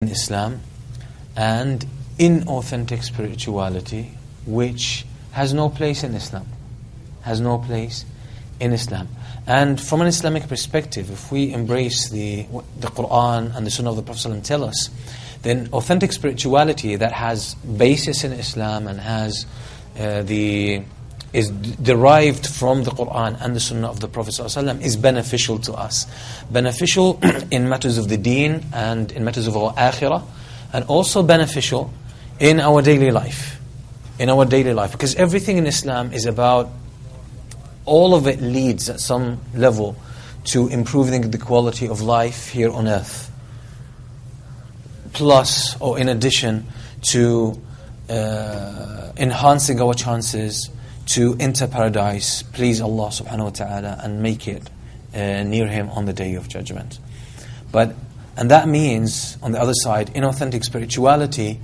in Islam and inauthentic spirituality which has no place in Islam. Has no place in Islam. And from an Islamic perspective, if we embrace the Quran and the Sunnah of the Prophet ﷺ tell us, then authentic spirituality that has basis in Islam and has is derived from the Quran and the Sunnah of the Prophet ﷺ is beneficial to us. Beneficial in matters of the deen and in matters of our akhirah, and also beneficial in our daily life. In our daily life. Because everything in Islam is about, all of it leads at some level to improving the quality of life here on earth. Plus, or in addition to enhancing our chances to enter paradise, please Allah subhanahu wa ta'ala, and make it near Him on the Day of Judgment. And that means, on the other side, inauthentic spirituality,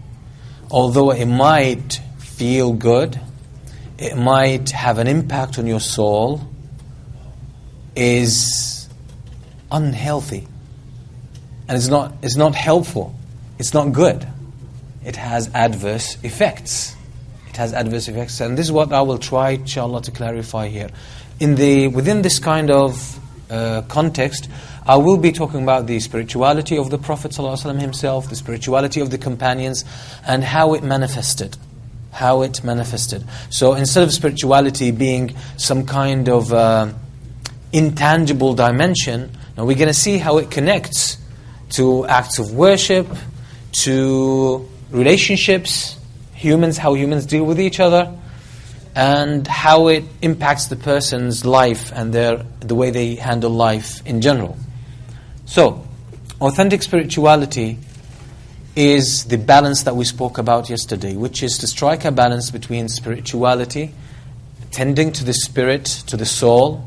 although it might feel good, it might have an impact on your soul, is unhealthy. And it's not helpful. It's not good. It has adverse effects. It has adverse effects. And this is what I will try, inshallah, to clarify here. Within this kind of context, I will be talking about the spirituality of the Prophet ﷺ himself, the spirituality of the companions, and how it manifested. How it manifested. So instead of spirituality being some kind of intangible dimension, now we're going to see how it connects to acts of worship, to relationships, how humans deal with each other, and how it impacts the person's life and the way they handle life in general. So, authentic spirituality is the balance that we spoke about yesterday, which is to strike a balance between spirituality, tending to the spirit, to the soul,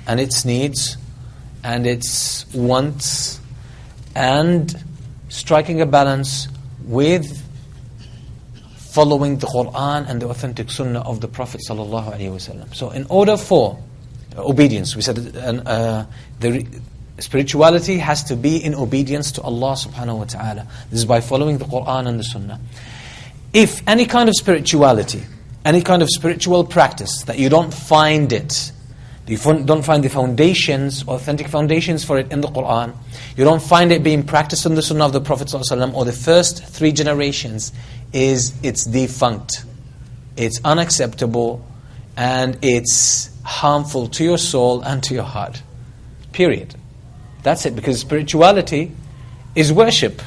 and its needs, and its wants, and striking a balance with following the Quran and the authentic Sunnah of the Prophet ﷺ. So in order for obedience, we said the spirituality has to be in obedience to Allah subhanahu wa ta'ala. This is by following the Quran and the Sunnah. If any kind of spirituality, any kind of spiritual practice that you don't find it, you don't find the foundations, authentic foundations for it in the Quran, you don't find it being practiced in the Sunnah of the Prophet ﷺ or the first 3 generations, it's defunct, it's unacceptable, and it's harmful to your soul and to your heart. Period. That's it, because spirituality is worship.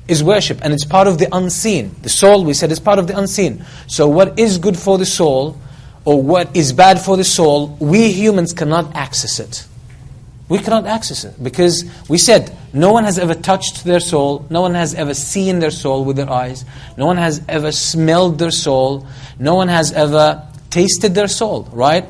Is worship, and it's part of the unseen. The soul, we said, is part of the unseen. So what is good for the soul, or what is bad for the soul, we humans cannot access it. We cannot access it, because we said, no one has ever touched their soul, no one has ever seen their soul with their eyes, no one has ever smelled their soul, no one has ever tasted their soul, right?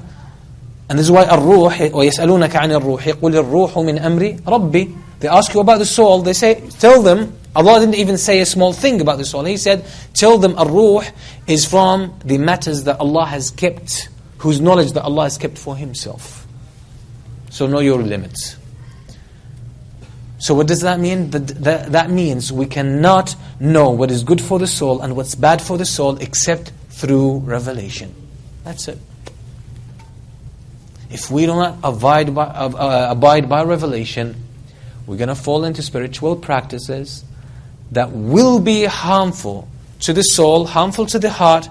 And this is why الروح ويسألونك عن الروح قل الروح من أمر ربي. They ask you about the soul, they say, tell them, Allah didn't even say a small thing about the soul. He said, tell them الروح is from the matters that Allah has kept, whose knowledge that Allah has kept for Himself. So know your limits. So what does that mean? That means we cannot know what is good for the soul and what's bad for the soul except through revelation. That's it. If we do not abide by revelation, we're going to fall into spiritual practices that will be harmful to the soul, harmful to the heart,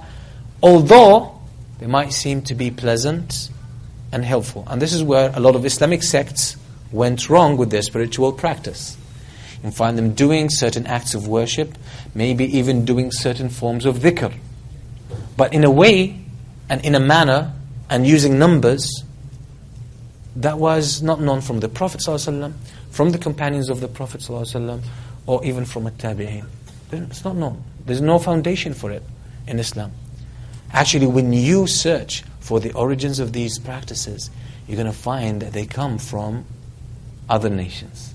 although they might seem to be pleasant and helpful. And this is where a lot of Islamic sects went wrong with their spiritual practice. You find them doing certain acts of worship, maybe even doing certain forms of dhikr, but in a way and in a manner and using numbers that was not known from the Prophet ﷺ, from the companions of the Prophet ﷺ, or even from a tabi'in. It's not known. There's no foundation for it in Islam. Actually, when you search for the origins of these practices, you're going to find that they come from other nations.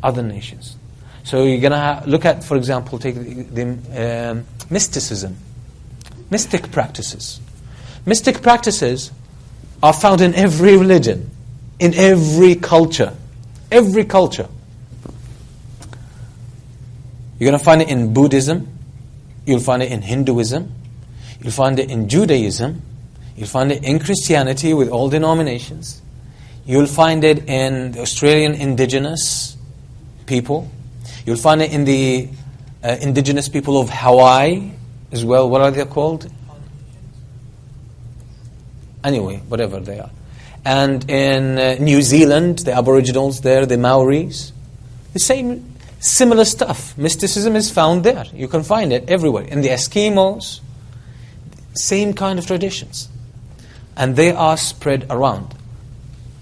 Other nations. So you're going to look at, for example, take the mysticism. Mystic practices. Mystic practices are found in every religion, in every culture. Every culture. You're going to find it in Buddhism. You'll find it in Hinduism. You'll find it in Judaism. You'll find it in Christianity with all denominations. You'll find it in the Australian indigenous people. You'll find it in the indigenous people of Hawaii as well. What are they called? Anyway, whatever they are. And in New Zealand, the Aboriginals there, the Maoris. The same, similar stuff. Mysticism is found there. You can find it everywhere. In the Eskimos, same kind of traditions. And they are spread around.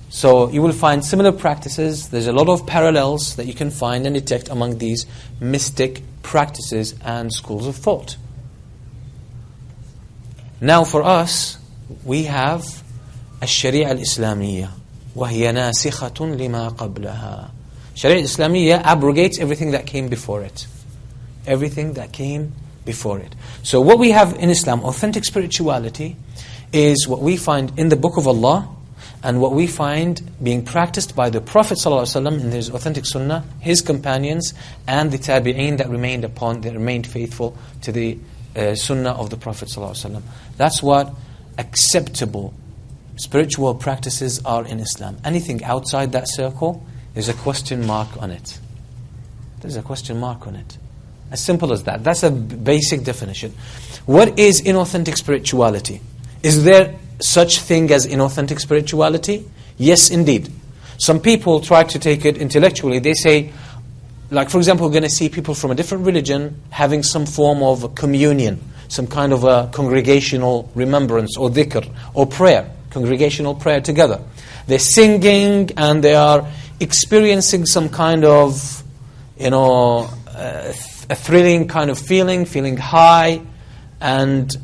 So you will find similar practices. There's a lot of parallels that you can find and detect among these mystic practices and schools of thought. Now for us, we have الشريعة الإسلامية وهي ناسخة لما قبلها. Sharia Islamiyya abrogates everything that came before it. Everything that came before it. So what we have in Islam, authentic spirituality, is what we find in the Book of Allah and what we find being practiced by the Prophet ﷺ in his authentic sunnah, his companions, and the tabi'een that remained faithful to the sunnah of the Prophet ﷺ. That's what acceptable spiritual practices are in Islam. Anything outside that circle, there's a question mark on it. There's a question mark on it. As simple as that. That's a basic definition. What is inauthentic spirituality? Is there such thing as inauthentic spirituality? Yes, indeed. Some people try to take it intellectually. They say, like for example, we're going to see people from a different religion having some form of communion, some kind of a congregational remembrance or dhikr or prayer, congregational prayer together. They're singing and they are experiencing some kind of, a thrilling kind of feeling high, and,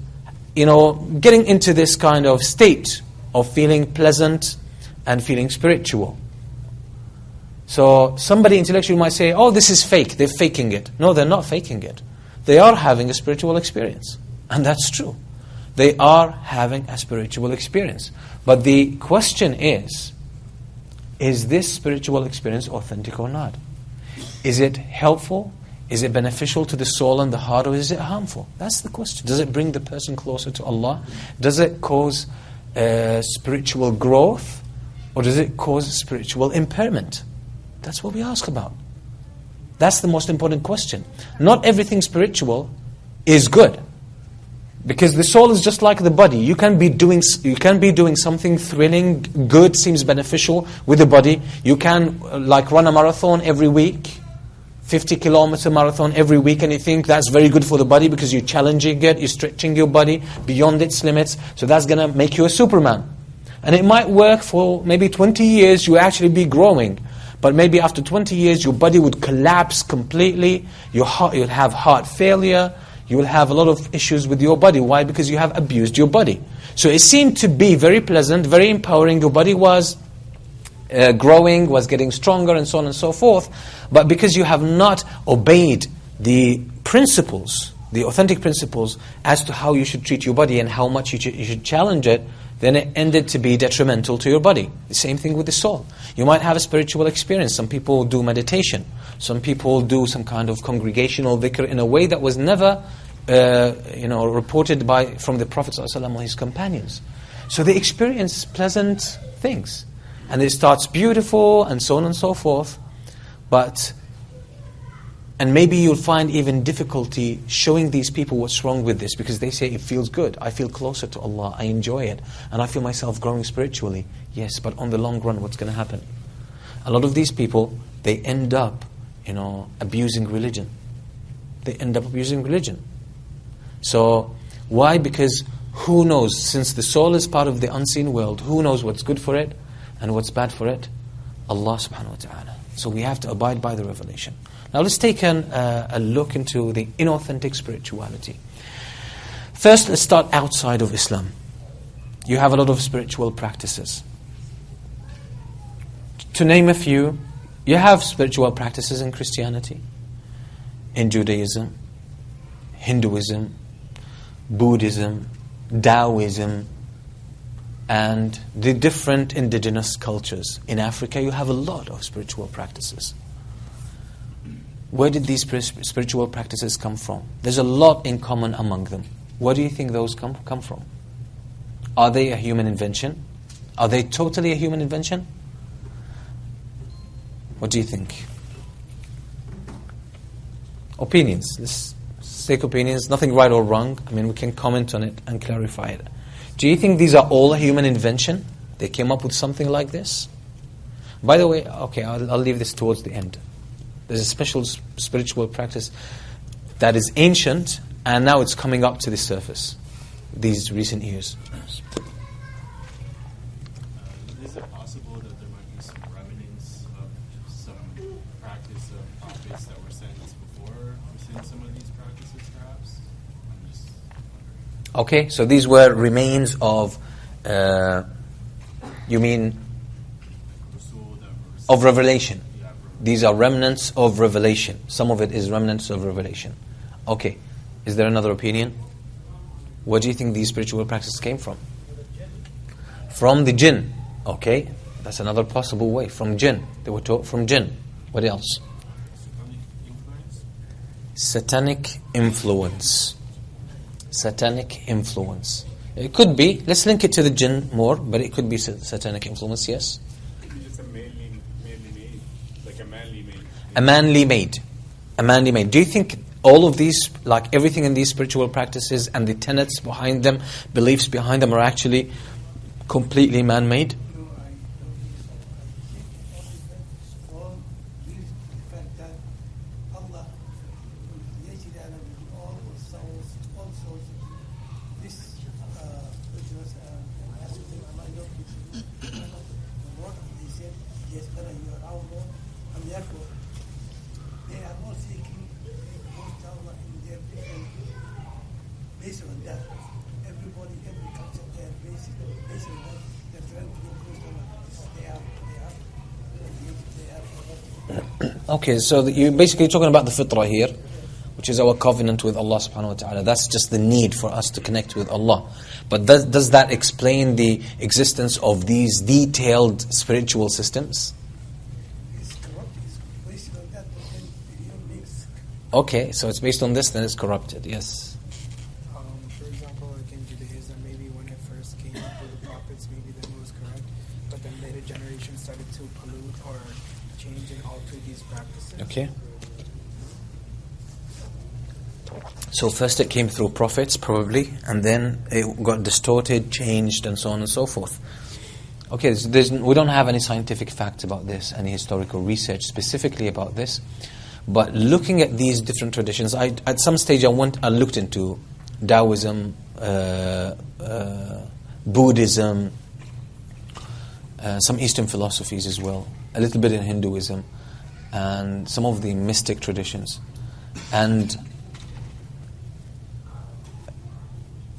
getting into this kind of state of feeling pleasant and feeling spiritual. So somebody intellectually might say, oh, this is fake, they're faking it. No, they're not faking it. They are having a spiritual experience. And that's true. They are having a spiritual experience. But the question is this spiritual experience authentic or not? Is it helpful? Is it beneficial to the soul and the heart, or is it harmful? That's the question. Does it bring the person closer to Allah? Does it cause spiritual growth? Or does it cause spiritual impairment? That's what we ask about. That's the most important question. Not everything spiritual is good. Because the soul is just like the body. You can be doing something thrilling, good, seems beneficial with the body. You can run a marathon every week, 50-kilometer marathon every week, and you think that's very good for the body because you're challenging it, you're stretching your body beyond its limits. So that's going to make you a Superman. And it might work for maybe 20 years, you actually be growing. But maybe after 20 years, your body would collapse completely. You'll have heart failure. You will have a lot of issues with your body. Why? Because you have abused your body. So it seemed to be very pleasant, very empowering. Your body was growing, was getting stronger, and so on and so forth. But because you have not obeyed the principles, the authentic principles, as to how you should treat your body and how much you should challenge it, then it ended to be detrimental to your body. The same thing with the soul. You might have a spiritual experience. Some people do meditation. Some people do some kind of congregational dhikr in a way that was never reported from the Prophet ﷺ or his companions. So they experience pleasant things. And it starts beautiful and so on and so forth. And maybe you'll find even difficulty showing these people what's wrong with this, because they say it feels good. I feel closer to Allah. I enjoy it. And I feel myself growing spiritually. Yes, but on the long run, what's going to happen? A lot of these people, they end up, abusing religion. They end up abusing religion. So, why? Because who knows? Since the soul is part of the unseen world, who knows what's good for it and what's bad for it? Allah subhanahu wa ta'ala. So we have to abide by the revelation. Now let's take a look into the inauthentic spirituality. First, let's start outside of Islam. You have a lot of spiritual practices. To name a few, you have spiritual practices in Christianity, in Judaism, Hinduism, Buddhism, Taoism, and the different indigenous cultures. In Africa, you have a lot of spiritual practices. Where did these spiritual practices come from? There's a lot in common among them. Where do you think those come from? Are they a human invention? Are they totally a human invention? What do you think? Opinions. Let's take opinions. Nothing right or wrong. I mean, we can comment on it and clarify it. Do you think these are all a human invention? They came up with something like this? By the way, okay, I'll leave this towards the end. There's a special spiritual practice that is ancient, and now it's coming up to the surface these recent years. Is it possible that there might be some remnants of some practice of prophets that were sent before within some of these practices, perhaps? I'm just wondering. Okay, so these were remains of, you mean, of revelation. These are remnants of revelation. Some of it is remnants of revelation. Okay. Is there another opinion? Where do you think these spiritual practices came from? From the jinn. Okay. That's another possible way. From jinn. They were taught from jinn. What else? Satanic influence. Satanic influence. It could be. Let's link it to the jinn more, but it could be satanic influence, yes? A manly made. A manly made. Do you think all of these, like everything in these spiritual practices and the tenets behind them, beliefs behind them, are actually completely man-made? Okay, so you're basically talking about the fitrah here, which is our covenant with Allah subhanahu wa ta'ala. That's just the need for us to connect with Allah. But does that explain the existence of these detailed spiritual systems? Okay, so it's based on this, then it's corrupted, yes. For example, like in Judaism, maybe when it first came up with the prophets, maybe then it was correct, but then later generations started to pollute or change and alter these practices. Okay. So first it came through prophets, probably, and then it got distorted, changed, and so on and so forth. Okay, so we don't have any scientific facts about this, any historical research specifically about this. But looking at these different traditions, at some stage I looked into Taoism, Buddhism, some Eastern philosophies as well, a little bit in Hinduism, and some of the mystic traditions. And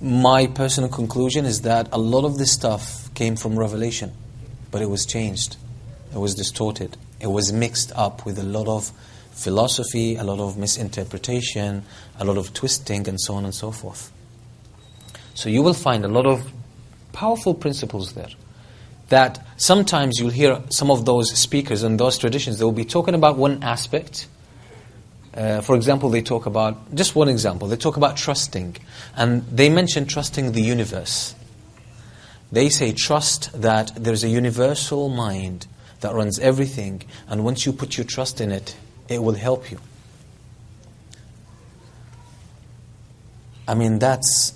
my personal conclusion is that a lot of this stuff came from revelation, but it was changed, it was distorted, it was mixed up with a lot of philosophy, a lot of misinterpretation, a lot of twisting, and so on and so forth. So you will find a lot of powerful principles there, that sometimes you'll hear some of those speakers and those traditions, they will be talking about one aspect. For example, they talk about, just one example, they talk about trusting, and they mention trusting the universe. They say trust that there's a universal mind that runs everything, and once you put your trust in it, it will help you. I mean, that's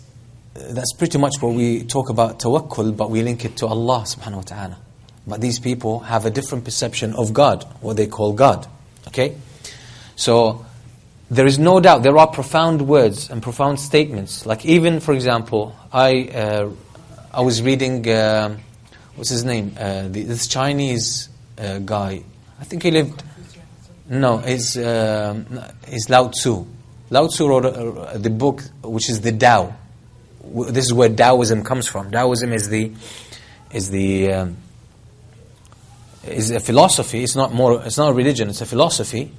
pretty much what we talk about tawakkul, but we link it to Allah subhanahu wa ta'ala. But these people have a different perception of God, what they call God. Okay? So, there is no doubt, there are profound words and profound statements. Like even, for example, I was reading, what's his name? This Chinese guy. I think he lived... No, it's Lao Tzu. Lao Tzu wrote the book, which is the Tao. This is where Taoism comes from. Taoism is a philosophy. It's not a religion. It's a philosophy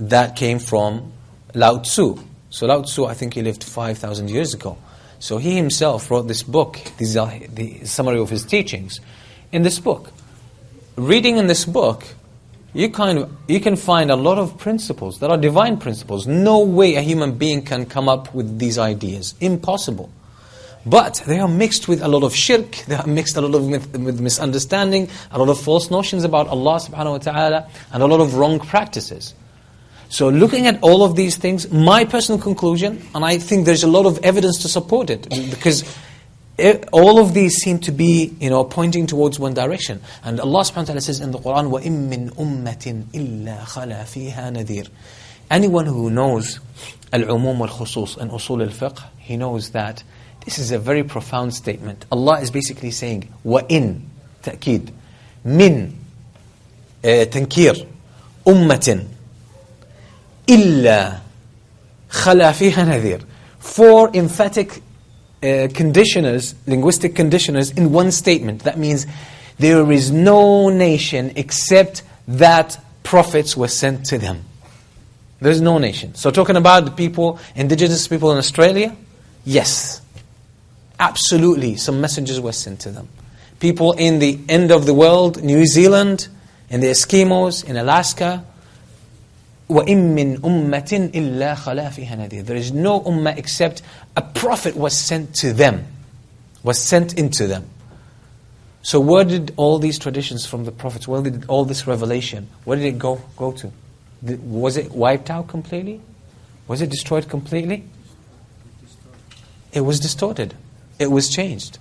that came from Lao Tzu. So Lao Tzu, I think he lived 5,000 years ago. So he himself wrote this book. These are the summary of his teachings in this book. Reading in this book, you can find a lot of principles that are divine principles. No way a human being can come up with these ideas. Impossible. But they are mixed with a lot of shirk, they are mixed a lot of with misunderstanding, a lot of false notions about Allah subhanahu wa ta'ala, and a lot of wrong practices. So looking at all of these things, my personal conclusion, and I think there's a lot of evidence to support it, because all of these seem to be, pointing towards one direction. And Allah subhanahu wa ta'ala says in the Quran, وَإِن مِّنْ أُمَّةٍ إِلَّا خَلَى فِيهَا نَذِيرٌ. Anyone who knows al-umum wal-khusus and usul al-fiqh, he knows that this is a very profound statement. Allah is basically saying, وَإِن تَأْكيد مِن تَنْكِير أُمَّةٍ إِلَّا خَلَى فِيهَا نَذِيرٌ. 4 emphatic conditioners, linguistic conditioners in one statement. That means there is no nation except that prophets were sent to them. There is no nation. So talking about the people, indigenous people in Australia, yes. Absolutely, some messengers were sent to them. People in the end of the world, New Zealand, in the Eskimos, in Alaska, وَإِن مِّنْ أُمَّةٍ إِلَّا خَلَا فِيهَا نَذِيرٌ. There is no ummah except a prophet was sent to them, was sent into them. So where did all these traditions from the prophets, where did all this revelation, where did it go to? Was it wiped out completely? Was it destroyed completely? It was distorted. It was changed.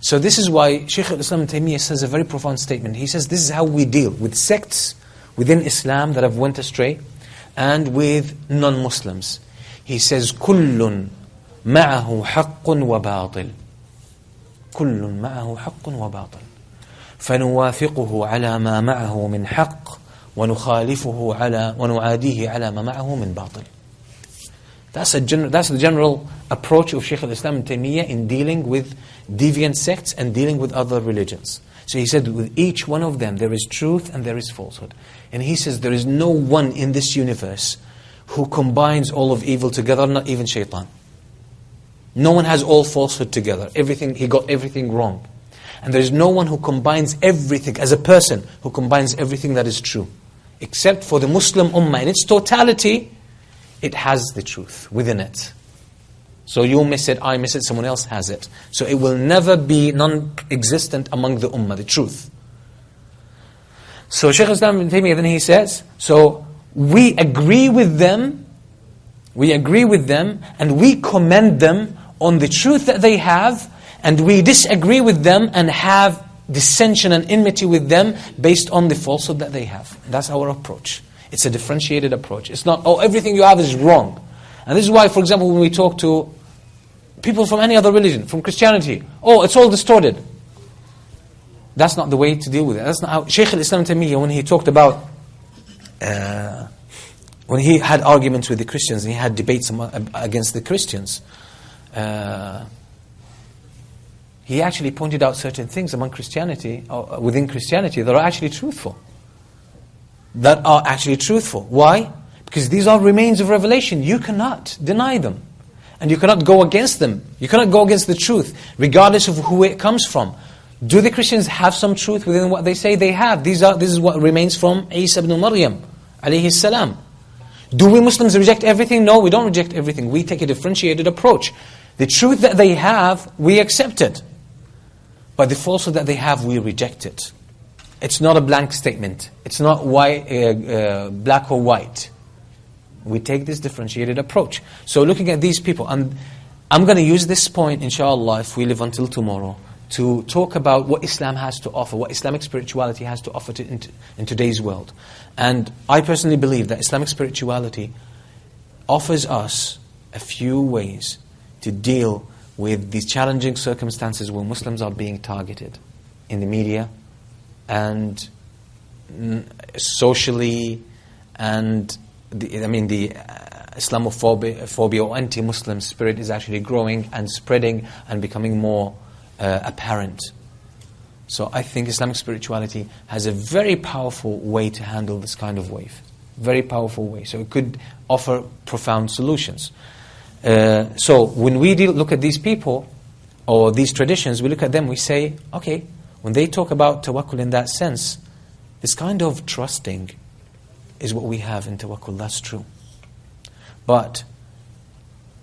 So this is why Shaykh al-Islam Ibn Taymiyyah says a very profound statement. He says this is how we deal with sects within Islam that have went astray and with non-Muslims. He says, كُلٌّ مَعَهُ حَقٌّ وَبَاطِلٌ. كُلٌّ مَعَهُ حَقٌّ وَبَاطِلٌ. فَنُوَافِقُهُ عَلَى مَا مَعَهُ مِنْ حَقٍّ وَنُخَالِفُهُ عَلَى وَنُعَادِيهِ عَلى مَا مَعَهُ مِنْ بَاطِلٍ. That's the general approach of Shaykh al-Islam Ibn Taymiyyah in dealing with deviant sects and dealing with other religions. So he said, with each one of them, there is truth and there is falsehood. And he says, there is no one in this universe who combines all of evil together, not even shaitan. No one has all falsehood together. He got everything wrong. And there is no one who combines everything, as a person, who combines everything that is true. Except for the Muslim ummah. In its totality, it has the truth within it. So you miss it, I miss it, someone else has it. So it will never be non-existent among the ummah, the truth. So Shaykh al-Islam Ibn Taymiyyah, then he says, so we agree with them, and we commend them on the truth that they have, and we disagree with them and have dissension and enmity with them based on the falsehood that they have. That's our approach. It's a differentiated approach. It's not, everything you have is wrong. And this is why, for example, when we talk to people from any other religion, from Christianity, it's all distorted. That's not the way to deal with it. That's not how Shaykh al-Islam Taymiyyah, when he talked about, when he had arguments with the Christians, and he had debates against the Christians, he actually pointed out certain things among Christianity, or within Christianity, that are actually truthful. Why? Because these are remains of revelation. You cannot deny them. And you cannot go against them. You cannot go against the truth, regardless of who it comes from. Do the Christians have some truth within what they say? They have. This is what remains from Isa ibn Maryam, alayhi salam. Do we Muslims reject everything? No, we don't reject everything. We take a differentiated approach. The truth that they have, we accept it. But the falsehood that they have, we reject it. It's not a blank statement. It's not black or white. We take this differentiated approach. So looking at these people, and I'm going to use this point, inshallah, if we live until tomorrow, to talk about what Islam has to offer, what Islamic spirituality has to offer in today's world. And I personally believe that Islamic spirituality offers us a few ways to deal with these challenging circumstances where Muslims are being targeted in the media and socially, and the Islamophobia or anti-Muslim spirit is actually growing and spreading and becoming more apparent. So I think Islamic spirituality has a very powerful way to handle this kind of wave. Very powerful way. So it could offer profound solutions. So when we look at these people or these traditions, we look at them, we say, okay, when they talk about tawakkul in that sense, this kind of trusting is what we have in tawakkul. That's true. But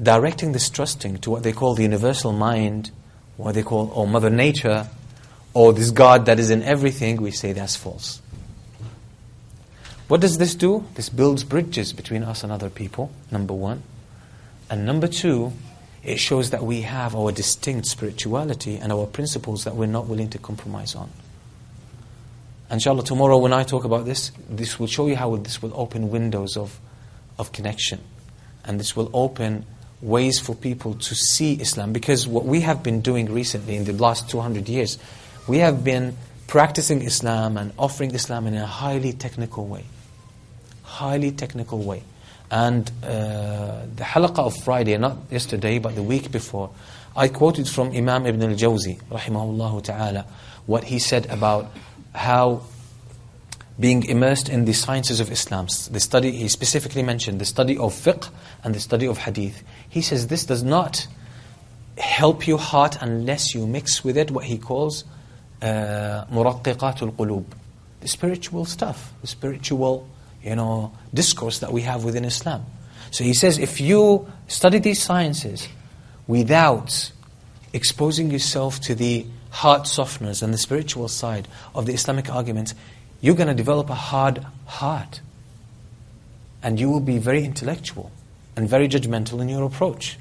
directing this trusting to what they call the universal mind, what they call, or Mother Nature, or this God that is in everything, we say that's false. What does this do? This builds bridges between us and other people, number one. And number two, it shows that we have our distinct spirituality and our principles that we're not willing to compromise on. Inshallah, tomorrow when I talk about this will show you how this will open windows of connection. And this will open ways for people to see Islam. Because what we have been doing recently in the last 200 years, we have been practicing Islam and offering Islam in a highly technical way. Highly technical way. And the Halaqa of Friday, not yesterday, but the week before, I quoted from Imam Ibn al-Jawzi, rahimahullah ta'ala, what he said about how being immersed in the sciences of Islam, the study, he specifically mentioned the study of fiqh and the study of hadith. He says this does not help your heart unless you mix with it what he calls muraqqiqatul qulub, the spiritual stuff, the spiritual discourse that we have within Islam. So he says if you study these sciences without exposing yourself to the heart softeners and the spiritual side of the Islamic arguments, you're going to develop a hard heart. And you will be very intellectual and very judgmental in your approach.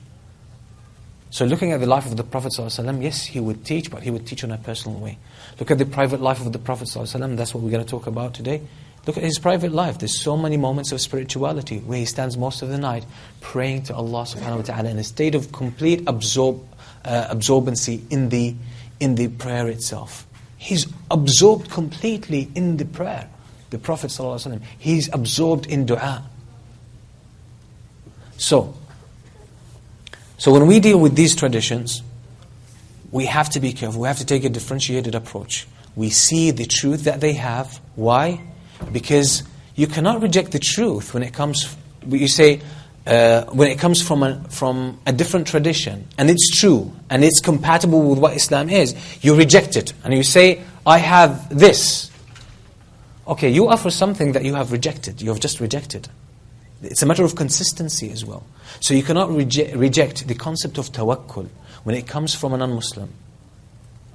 So looking at the life of the Prophet ﷺ, yes, he would teach, but he would teach in a personal way. Look at the private life of the Prophet ﷺ, that's what we're going to talk about today. Look at his private life. There's so many moments of spirituality where he stands most of the night praying to Allah subhanahu wa ta'ala in a state of complete absorbency in the prayer itself. He's absorbed completely in the prayer. The Prophet ﷺ, he's absorbed in dua. So when we deal with these traditions, we have to be careful. We have to take a differentiated approach. We see the truth that they have. Why? Because you cannot reject the truth when it comes. You say when it comes from a different tradition, and it's true and it's compatible with what Islam is. You reject it and you say, "I have this." Okay, you offer something that you have rejected. You have just rejected. It's a matter of consistency as well. So you cannot reject the concept of tawakkul when it comes from a non-Muslim.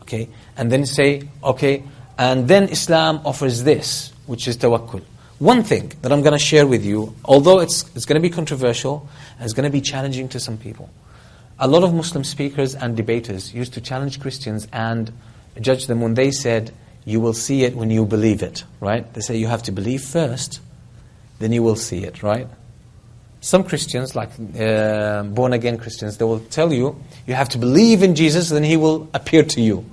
Okay, and then say, okay, and then Islam offers this, which is tawakkul. One thing that I'm going to share with you, although it's going to be controversial, and it's going to be challenging to some people. A lot of Muslim speakers and debaters used to challenge Christians and judge them when they said, you will see it when you believe it, right? They say you have to believe first, then you will see it, right? Some Christians, like born-again Christians, they will tell you, you have to believe in Jesus, then He will appear to you.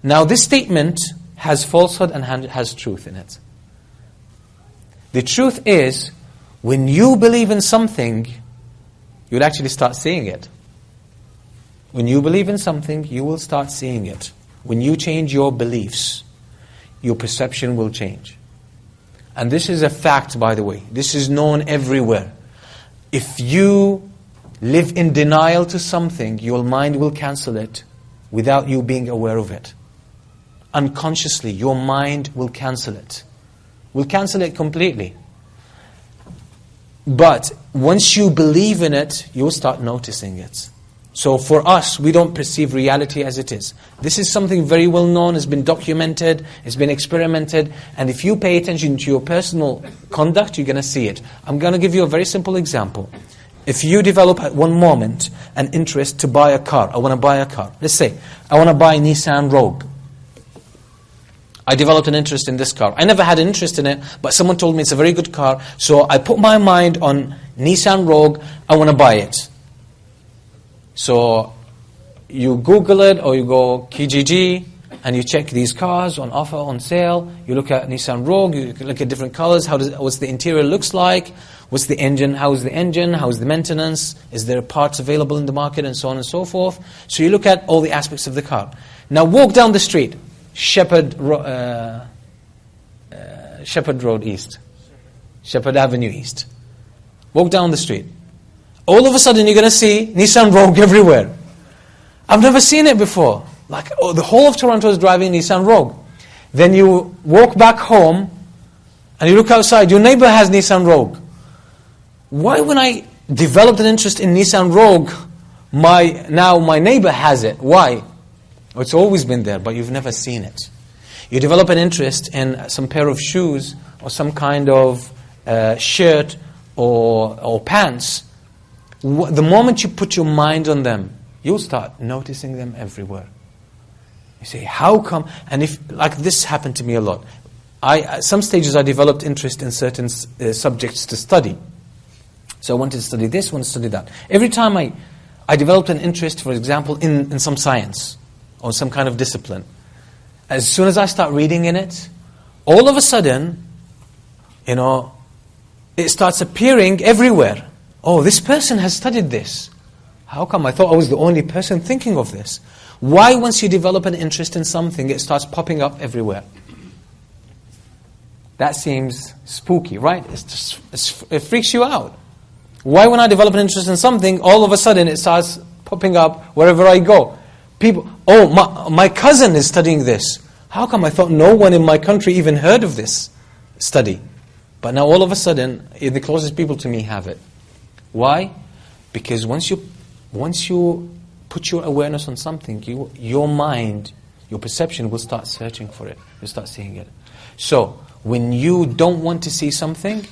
Now this statement has falsehood and has truth in it. The truth is, when you believe in something, you'll actually start seeing it. When you believe in something, you will start seeing it. When you change your beliefs, your perception will change. And this is a fact, by the way. This is known everywhere. If you live in denial to something, your mind will cancel it without you being aware of it. Unconsciously, your mind will cancel it. Will cancel it completely. But once you believe in it, you'll start noticing it. So for us, we don't perceive reality as it is. This is something very well known, it's been documented, it's been experimented, and if you pay attention to your personal conduct, you're going to see it. I'm going to give you a very simple example. If you develop at one moment an interest to buy a car, I want to buy a car. Let's say, I want to buy a Nissan Rogue. I developed an interest in this car. I never had an interest in it, but someone told me it's a very good car, so I put my mind on Nissan Rogue, I want to buy it. So you Google it or you go Kijiji and you check these cars on offer, on sale. You look at Nissan Rogue, you look at different colors, what's the interior looks like, what's the engine, how is the engine, how is the maintenance, is there parts available in the market, and so on and so forth. So you look at all the aspects of the car. Now walk down the street, Shepherd Road East, Shepherd Avenue East. Walk down the street. All of a sudden you're going to see Nissan Rogue everywhere. I've never seen it before. Like the whole of Toronto is driving Nissan Rogue. Then you walk back home And you look outside, your neighbor has Nissan Rogue. Why when I developed an interest in Nissan Rogue, now my neighbor has it? Why? Well, it's always been there, but you've never seen it. You develop an interest in some pair of shoes or some kind of shirt or pants. The moment you put your mind on them, you'll start noticing them everywhere. You say, how come? And if, like this happened to me a lot. At some stages I developed interest in certain subjects to study. So I wanted to study this, wanted to study that. Every time I developed an interest, for example, in some science or some kind of discipline, as soon as I start reading in it, all of a sudden, it starts appearing everywhere. Oh, this person has studied this. How come? I thought I was the only person thinking of this. Why, once you develop an interest in something, it starts popping up everywhere? That seems spooky, right? It freaks you out. Why, when I develop an interest in something, all of a sudden it starts popping up wherever I go? People, my cousin is studying this. How come? I thought no one in my country even heard of this study. But now all of a sudden, the closest people to me have it. Why? Because once you put your awareness on something, your mind, your perception will start searching for it. You'll start seeing it. So, when you don't want to see something,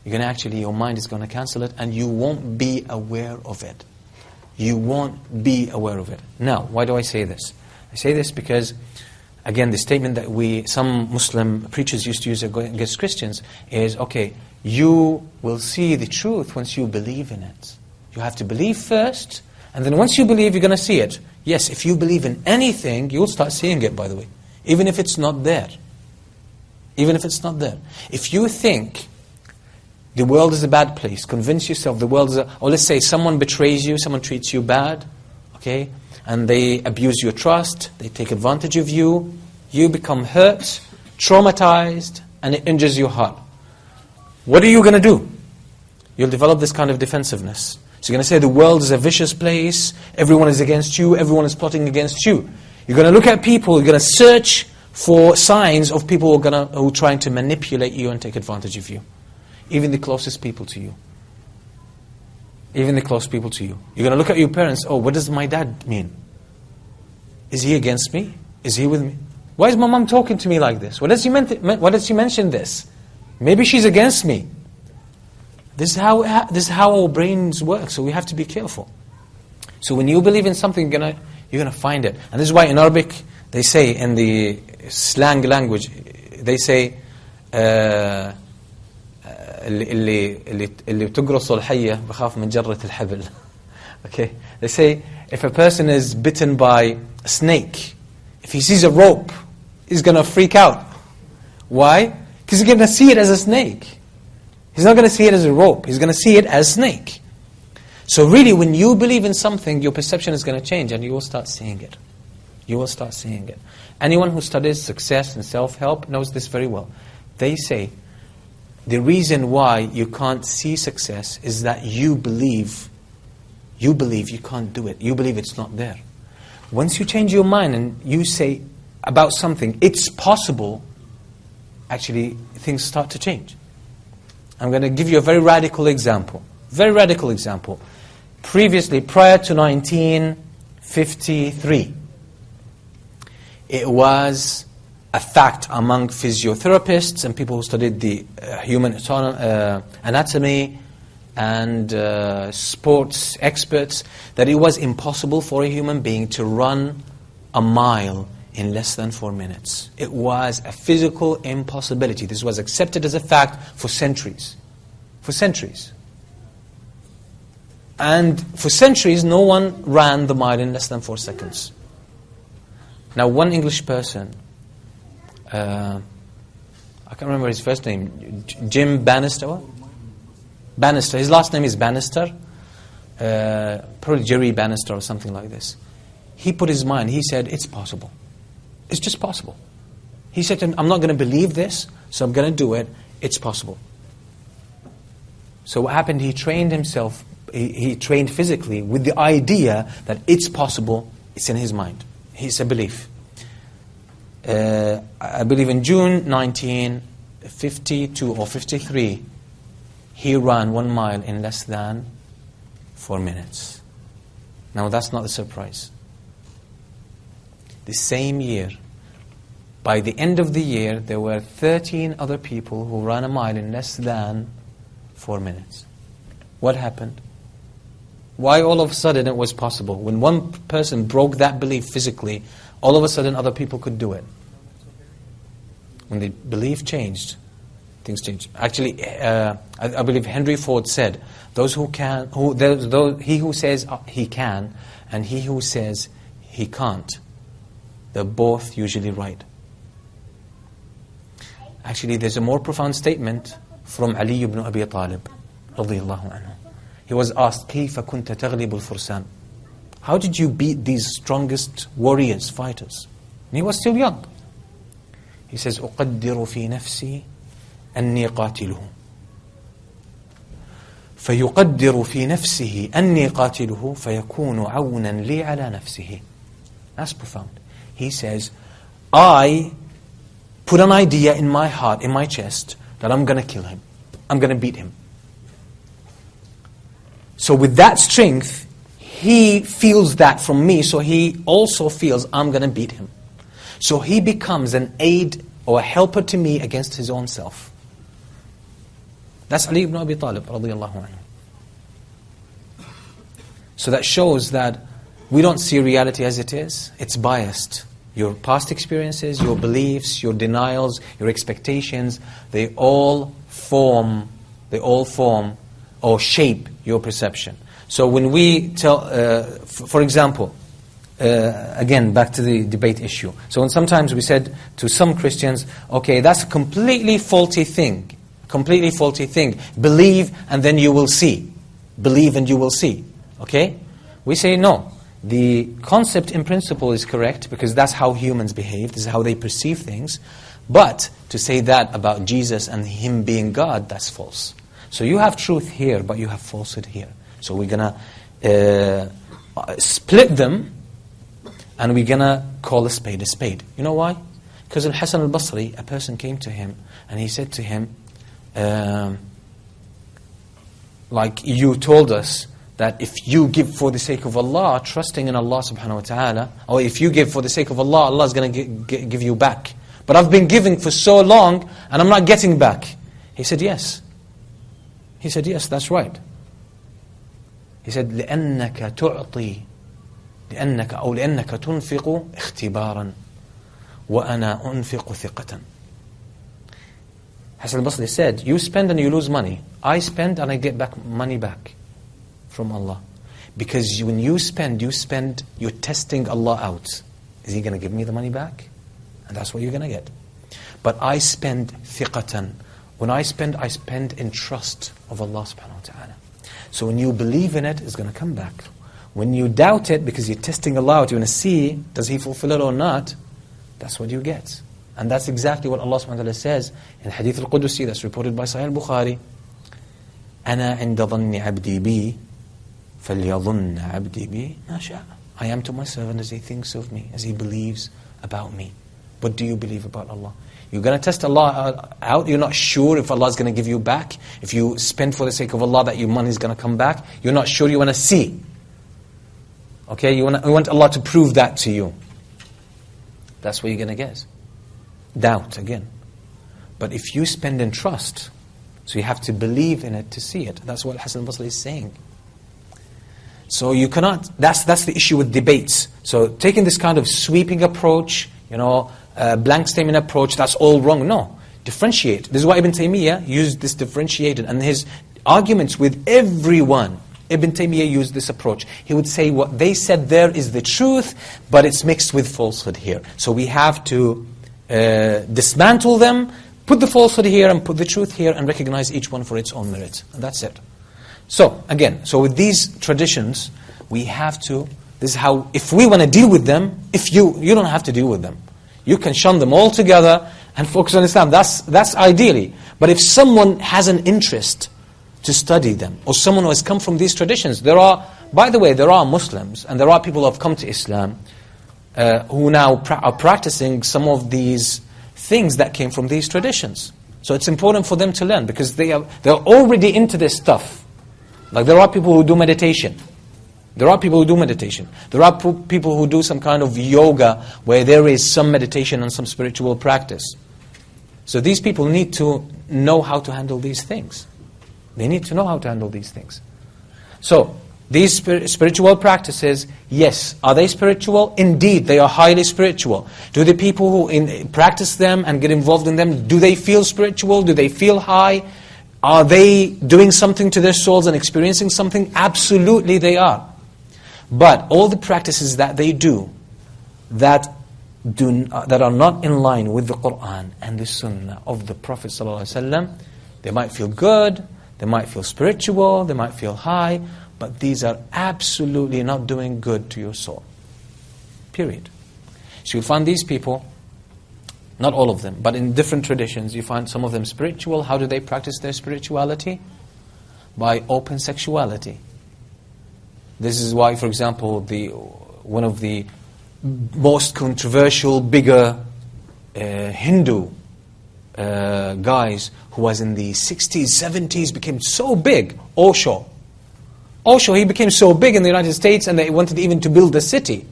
your mind is going to cancel it and you won't be aware of it. You won't be aware of it. Now, why do I say this? I say this because, again, the statement that some Muslim preachers used to use against Christians is, okay, you will see the truth once you believe in it. You have to believe first, and then once you believe, you're going to see it. Yes, if you believe in anything, you'll start seeing it, by the way. Even if it's not there. Even if it's not there. If you think the world is a bad place, convince yourself the world is or let's say someone betrays you, someone treats you bad, okay, and they abuse your trust, they take advantage of you, you become hurt, traumatized, and it injures your heart. What are you going to do? You'll develop this kind of defensiveness. So you're going to say the world is a vicious place, everyone is against you, everyone is plotting against you. You're going to look at people, you're going to search for signs of people who are trying to manipulate you and take advantage of you. Even the closest people to you. Even the close people to you. You're going to look at your parents, oh, what does my dad mean? Is he against me? Is he with me? Why is my mom talking to me like this? Why does she mention this? Maybe she's against me. This is how our brains work, so we have to be careful. So when you believe in something, you're going to find it. And this is why in Arabic, they say, in the slang language, they say, اللي بتقرص الحية بخاف من جرة الحبل. Okay, they say if a person is bitten by a snake, if he sees a rope, he's going to freak out. Why? Because he's going to see it as a snake. He's not going to see it as a rope. He's going to see it as snake. So really, when you believe in something, your perception is going to change, and you will start seeing it. You will start seeing it. Anyone who studies success and self-help knows this very well. They say the reason why you can't see success is that you believe you can't do it. You believe it's not there. Once you change your mind and you say about something, it's possible, actually things start to change. I'm going to give you a very radical example. Very radical example. Previously, prior to 1953, it was a fact among physiotherapists and people who studied the human anatomy and sports experts that it was impossible for a human being to run a mile in less than 4 minutes. It was a physical impossibility. This was accepted as a fact for centuries. For centuries. And for centuries, no one ran the mile in less than 4 seconds. Now, one English person, I can't remember his first name, Jim Bannister? Bannister. His last name is Bannister. Probably Jerry Bannister or something like this. He put his mind, he said, it's possible. It's just possible. He said, I'm not going to believe this, so I'm going to do it. It's possible. So what happened, he trained himself, he trained physically with the idea that it's possible, it's in his mind. It's a belief. I believe in June 19, 52 or 53, he ran 1 mile in less than 4 minutes. Now that's not a surprise. The same year, by the end of the year, there were 13 other people who ran a mile in less than 4 minutes. What happened? Why all of a sudden it was possible? When one person broke that belief physically, all of a sudden other people could do it. When the belief changed, things changed. Actually, I believe Henry Ford said, he who says he can and he who says he can't, they're both usually right. Actually, there's a more profound statement from Ali ibn Abi Talib, radiyallahu anhu. He was asked, كيف كنت تغلب الفرسان? How did you beat these strongest warriors, fighters? And he was still young. He says, أقدر في نفسي أني قاتله. فيقدر في نفسه أني قاتله فيكون عونا لي على نفسه. That's profound. He says, I put an idea in my heart, in my chest, that I'm going to kill him. I'm going to beat him. So with that strength, he feels that from me, so he also feels I'm going to beat him. So he becomes an aid or a helper to me against his own self. That's Ali ibn Abi Talib, radiyallahu anhu. So that shows that we don't see reality as it is. It's biased. Your past experiences, your beliefs, your denials, your expectations, they all form or shape your perception. So when we tell, for example, again, back to the debate issue. So when sometimes we said to some Christians, okay, that's a completely faulty thing. Completely faulty thing. Believe and then you will see. Believe and you will see. Okay? We say no. The concept in principle is correct because that's how humans behave. This is how they perceive things. But to say that about Jesus and Him being God, that's false. So you have truth here, but you have falsehood here. So we're going to split them and we're going to call a spade a spade. You know why? Because Al-Hasan al-Basri, a person came to him and he said to him, like you told us that if you give for the sake of Allah, trusting in Allah subhanahu wa ta'ala, or if you give for the sake of Allah, Allah is going to give you back. But I've been giving for so long and I'm not getting back. He said, yes. He said, yes, that's right. He said, لأنك تعطي لأنك تنفق اختبارا وأنا أنفق ثقة. Hasan al-Basri said, you spend and you lose money. I spend and I get back money back from Allah. Because when you spend, you're testing Allah out. Is He going to give me the money back? And that's what you're going to get. But I spend thiqatan. When I spend in trust of Allah subhanahu wa ta'ala. So when you believe in it, it's going to come back. When you doubt it, because you're testing Allah out, you want to see, does He fulfill it or not? That's what you get. And that's exactly what Allah subhanahu wa ta'ala says in Hadith al-Qudusi that's reported by Sahih al-Bukhari. أَنَا عِنْدَ ظَنِّ عَبْدِي بِي فَلْيَظُنَّ عَبْدِي بِي مَا شَاءَ. I am to my servant as he thinks of me, as he believes about me. What do you believe about Allah? You're going to test Allah out. You're not sure if Allah is going to give you back. If you spend for the sake of Allah, that your money is going to come back. You're not sure. You want to see. Okay, you want Allah to prove that to you. That's what you're going to get. Doubt again. But if you spend in trust, so you have to believe in it to see it. That's what Hasan al-Basri is saying. So you cannot, that's the issue with debates. So taking this kind of sweeping approach, blank statement approach, that's all wrong. No, differentiate. This is why Ibn Taymiyyah used this differentiated, and his arguments with everyone, Ibn Taymiyyah used this approach. He would say what they said there is the truth, but it's mixed with falsehood here. So we have to dismantle them, put the falsehood here and put the truth here, and recognize each one for its own merit. And that's it. So, again, with these traditions, we have to, this is how, if we want to deal with them, you don't have to deal with them. You can shun them all together and focus on Islam. That's ideally. But if someone has an interest to study them, or someone who has come from these traditions, by the way, there are Muslims, and there are people who have come to Islam, who now are practicing some of these things that came from these traditions. So it's important for them to learn, because they're already into this stuff. Like there are people who do meditation. There are people who do meditation. There are people who do some kind of yoga where there is some meditation and some spiritual practice. So these people need to know how to handle these things. They need to know how to handle these things. So, these spiritual practices, yes, are they spiritual? Indeed, they are highly spiritual. Do the people who practice them and get involved in them, do they feel spiritual? Do they feel high? Are they doing something to their souls and experiencing something? Absolutely they are. But all the practices that they do that are not in line with the Qur'an and the Sunnah of the Prophet ﷺ, they might feel good, they might feel spiritual, they might feel high, but these are absolutely not doing good to your soul. Period. So you'll find these people, not all of them, but in different traditions, you find some of them spiritual. How do they practice their spirituality? By open sexuality. This is why, for example, one of the most controversial, bigger Hindu guys who was in the 60s, 70s, became so big, Osho, he became so big in the United States, and they wanted even to build a city.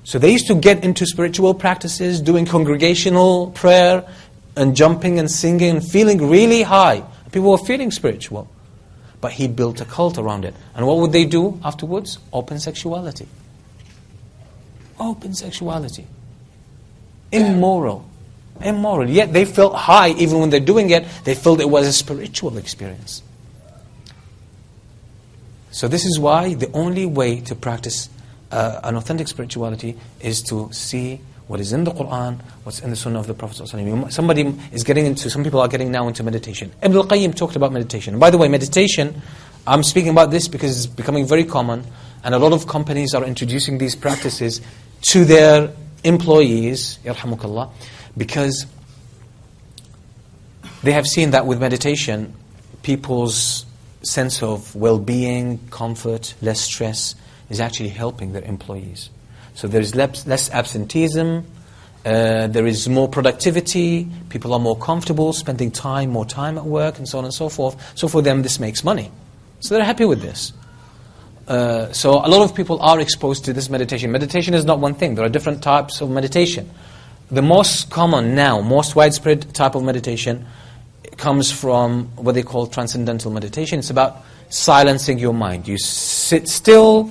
So they used to get into spiritual practices, doing congregational prayer, and jumping and singing, and feeling really high. People were feeling spiritual. But he built a cult around it. And what would they do afterwards? Open sexuality. Open sexuality. Immoral. Yet they felt high even when they're doing it. They felt it was a spiritual experience. So this is why the only way to practice an authentic spirituality is to see what is in the Qur'an, what's in the Sunnah of the Prophet ﷺ. Some people are getting now into meditation. Ibn al-Qayyim talked about meditation. And by the way, meditation, I'm speaking about this because it's becoming very common, and a lot of companies are introducing these practices to their employees, yarhamukallah, because they have seen that with meditation, people's sense of well-being, comfort, less stress is actually helping their employees. So there is less absenteeism, there is more productivity, people are more comfortable spending more time at work, and so on and so forth. So for them this makes money. So they're happy with this. So a lot of people are exposed to this meditation. Meditation is not one thing. There are different types of meditation. The most common now, most widespread type of meditation comes from what they call transcendental meditation. It's about silencing your mind. You sit still,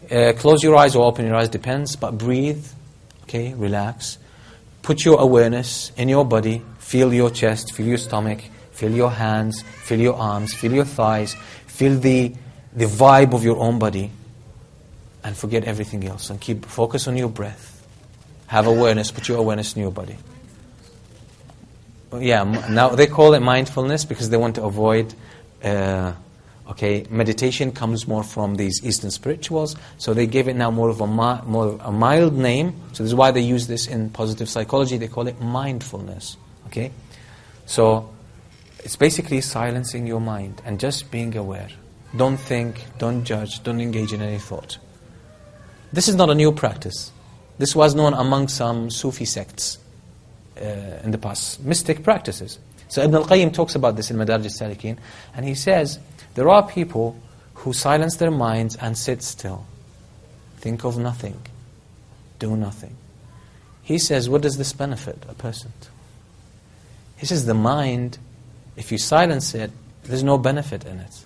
close your eyes or open your eyes, depends, but breathe, okay, relax. Put your awareness in your body, feel your chest, feel your stomach, feel your hands, feel your arms, feel your thighs, feel the vibe of your own body, and forget everything else, and keep focus on your breath. Have awareness, put your awareness in your body. Yeah, now they call it mindfulness because they want to avoid, meditation comes more from these Eastern spirituals, so they gave it now more of a mild name. So this is why they use this in positive psychology. They call it mindfulness. Okay, so it's basically silencing your mind and just being aware. Don't think, don't judge, don't engage in any thought. This is not a new practice. This was known among some Sufi sects in the past, mystic practices. So Ibn al-Qayyim talks about this in Madarij al-Salikin, and he says, there are people who silence their minds and sit still. Think of nothing. Do nothing. He says, what does this benefit a person? He says, the mind, if you silence it, there's no benefit in it.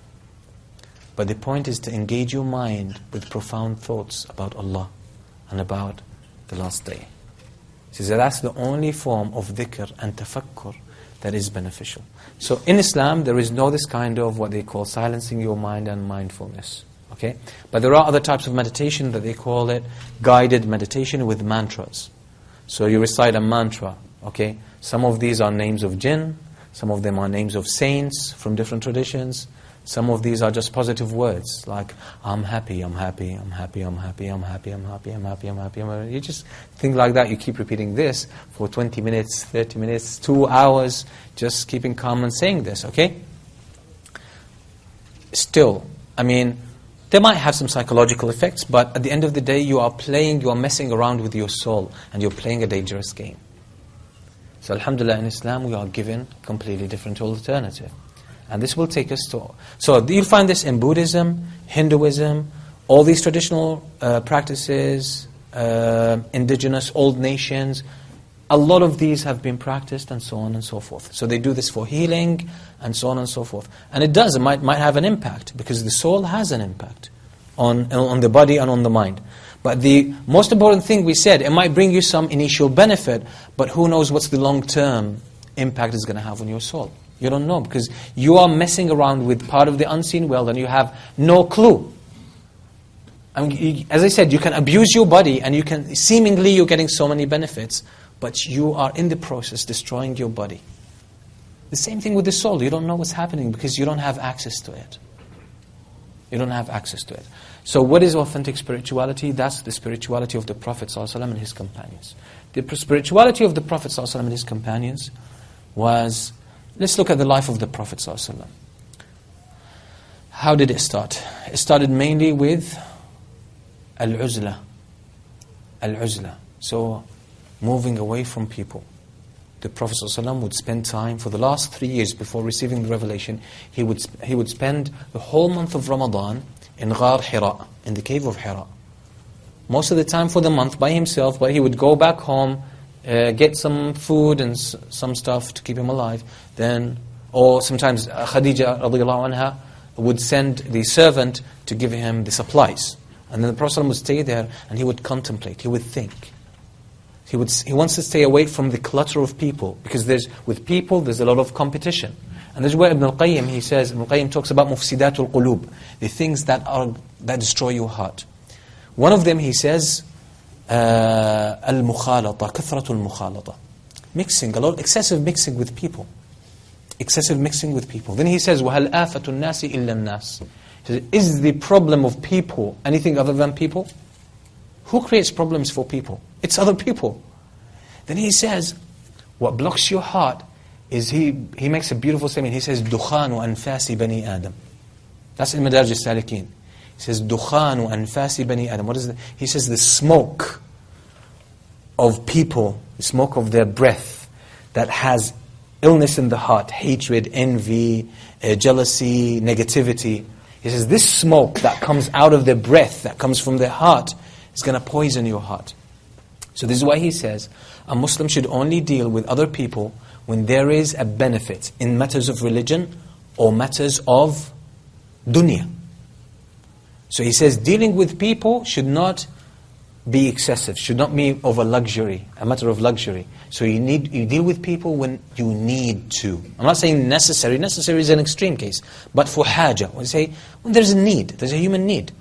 But the point is to engage your mind with profound thoughts about Allah and about the last day. He says that's the only form of dhikr and tafakkur that is beneficial. So in Islam, there is no this kind of what they call silencing your mind and mindfulness. Okay? But there are other types of meditation that they call it guided meditation with mantras. So you recite a mantra. Okay? Some of these are names of jinn. Some of them are names of saints from different traditions. Some of these are just positive words, like, I'm happy, I'm happy, I'm happy, I'm happy, I'm happy, I'm happy, I'm happy, I'm happy, I'm happy. You just think like that, you keep repeating this for 20 minutes, 30 minutes, 2 hours, just keeping calm and saying this, okay? Still, I mean, they might have some psychological effects, but at the end of the day, you are messing around with your soul, and you're playing a dangerous game. So alhamdulillah, in Islam we are given a completely different alternative. And this will take us to... So you'll find this in Buddhism, Hinduism, all these traditional practices, indigenous, old nations. A lot of these have been practiced and so on and so forth. So they do this for healing and so on and so forth. And it might have an impact, because the soul has an impact on the body and on the mind. But the most important thing we said, it might bring you some initial benefit, but who knows what's the long-term impact it's going to have on your soul. You don't know, because you are messing around with part of the unseen world and you have no clue. I mean, as I said, you can abuse your body and seemingly you're getting so many benefits, but you are in the process destroying your body. The same thing with the soul. You don't know what's happening because you don't have access to it. You don't have access to it. So what is authentic spirituality? That's the spirituality of the Prophet ﷺ and his companions. The spirituality of the Prophet ﷺ and his companions was... Let's look at the life of the Prophet ﷺ. How did it start? It started mainly with al-uzla. Al-uzla. So, moving away from people. The Prophet ﷺ would spend time, for the last 3 years before receiving the revelation, he would spend the whole month of Ramadan in Ghar Hira, in the cave of Hira. Most of the time for the month by himself, but he would go back home, get some food and some stuff to keep him alive. Then, or sometimes Khadija radiallahu anha would send the servant to give him the supplies. And then the Prophet would stay there and he would contemplate, he would think. He wants to stay away from the clutter of people, because with people there's a lot of competition. And this is where Ibn al-Qayyim, Ibn al-Qayyim talks about mufsidatul qulub, the things that destroy your heart. One of them, he says, al-mukhalata, kathratul mukhalata. Mixing, excessive mixing with people. Excessive mixing with people. Then he says, وَهَلْ آفَةُ النَّاسِ إِلَّا النَّاسِ. He says, is the problem of people anything other than people? Who creates problems for people? It's other people. Then he says, what blocks your heart is, he makes a beautiful statement. He says, دُخَانُ أَنفَاسِ بَنِي آدَمْ. That's in Madarij al-Salikin. He says, دُخَانُ أَنفَاسِ بَنِي آدَمْ. What is that? He says, the smoke of people, the smoke of their breath that has illness in the heart, hatred, envy, jealousy, negativity. He says, this smoke that comes out of their breath, that comes from their heart, is going to poison your heart. So this is why he says, a Muslim should only deal with other people when there is a benefit in matters of religion or matters of dunya. So he says, dealing with people should not be excessive, should not be of a luxury, a matter of luxury. So you deal with people when you need to. I'm not saying necessary. Necessary is an extreme case. But for haja, when there's a need, there's a human need.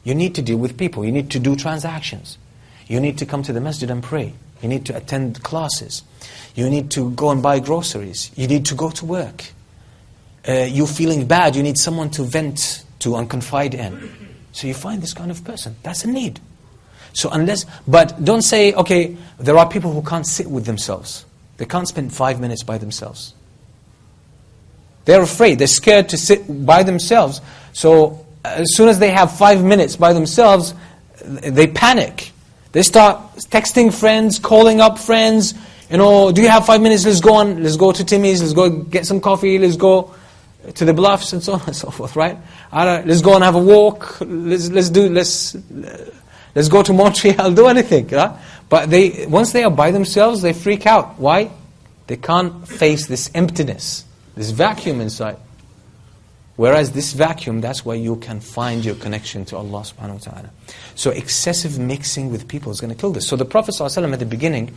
You need to deal with people. You need to do transactions. You need to come to the masjid and pray. You need to attend classes. You need to go and buy groceries. You need to go to work. You're feeling bad. You need someone to vent to and confide in. So you find this kind of person. That's a need. So but don't say, okay, there are people who can't sit with themselves. They can't spend 5 minutes by themselves. They're afraid. They're scared to sit by themselves. So as soon as they have 5 minutes by themselves, they panic. They start texting friends, calling up friends. Do you have 5 minutes? Let's go to Timmy's. Let's go get some coffee. Let's go to the Bluffs and so on and so forth, right? Let's go and have a walk. Let's go to Montreal. Do anything, right? But once they are by themselves, they freak out. Why? They can't face this emptiness, this vacuum inside. Whereas this vacuum, that's where you can find your connection to Allah subhanahu wa ta'ala. So excessive mixing with people is going to kill this. So the Prophet ﷺ at the beginning,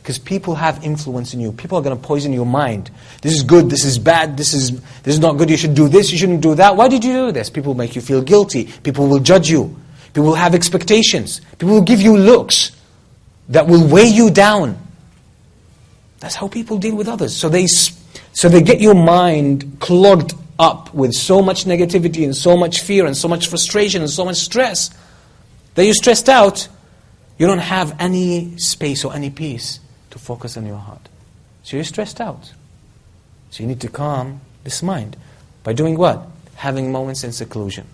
because people have influence in you, people are going to poison your mind. This is good, this is bad, this is not good, you should do this, you shouldn't do that. Why did you do this? People make you feel guilty. People will judge you. People will have expectations. People will give you looks that will weigh you down. That's how people deal with others. So they get your mind clogged up with so much negativity and so much fear and so much frustration and so much stress that you're stressed out. You don't have any space or any peace to focus on your heart. So you're stressed out. So you need to calm this mind. By doing what? Having moments in seclusion.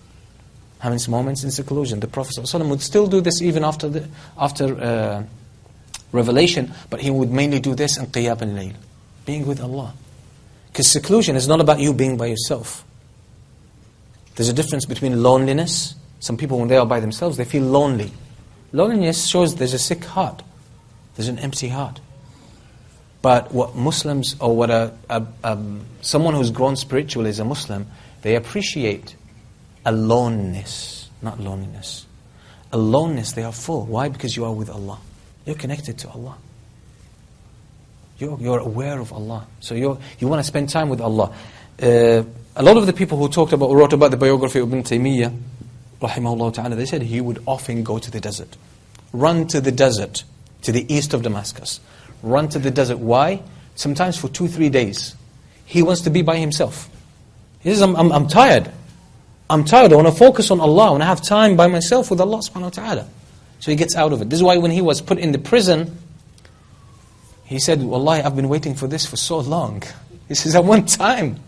Having moments in seclusion. The Prophet ﷺ would still do this even after revelation, but he would mainly do this in qiyam al-layl, being with Allah. Because seclusion is not about you being by yourself. There's a difference between loneliness. Some people, when they are by themselves, they feel lonely. Loneliness shows there's a sick heart. There's an empty heart. But what Muslims, or what someone who's grown spiritually as a Muslim, they appreciate aloneness, not loneliness. Aloneness, they are full. Why? Because you are with Allah. You're connected to Allah. You're aware of Allah. So you want to spend time with Allah. A lot of the people who wrote about the biography of Ibn Taymiyyah, rahimahullah ta'ala, they said he would often go to the desert. Run to the desert, to the east of Damascus. Run to the desert. Why? Sometimes for 2-3 days. He wants to be by himself. He says, I'm tired. I'm tired. I want to focus on Allah. I want to have time by myself with Allah subhanahu wa ta'ala. So he gets out of it. This is why when he was put in the prison, he said, Wallahi, I've been waiting for this for so long. He says, I want time.